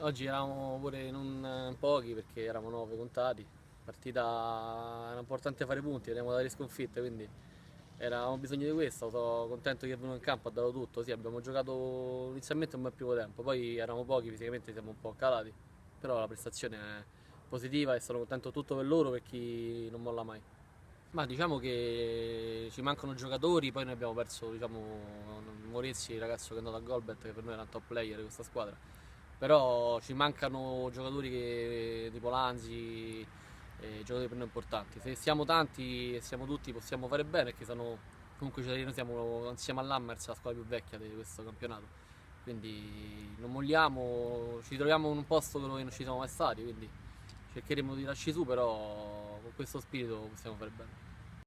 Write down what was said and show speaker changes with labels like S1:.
S1: Oggi eravamo pure non pochi perché eravamo 9 contati. Partita era importante fare punti, veniamo dalle sconfitte, quindi avevamo bisogno di questo. Sono contento che è venuto in campo, ha dato tutto. Sì, abbiamo giocato inizialmente un bel primo tempo, poi eravamo pochi, fisicamente siamo un po' calati, però la prestazione è positiva e sono contento tutto per loro, per chi non molla mai. Ma diciamo che ci mancano giocatori, poi noi abbiamo perso, diciamo, Morezzi, il ragazzo che è andato a Golbet, che per noi era un top player di questa squadra. Però ci mancano giocatori tipo Lanzi, giocatori per noi importanti. Se siamo tanti e siamo tutti possiamo fare bene, perché comunque noi siamo insieme all'Hammers la squadra più vecchia di questo campionato. Quindi non molliamo, ci troviamo in un posto dove non ci siamo mai stati, quindi cercheremo di tirarci su, però con questo spirito possiamo fare bene.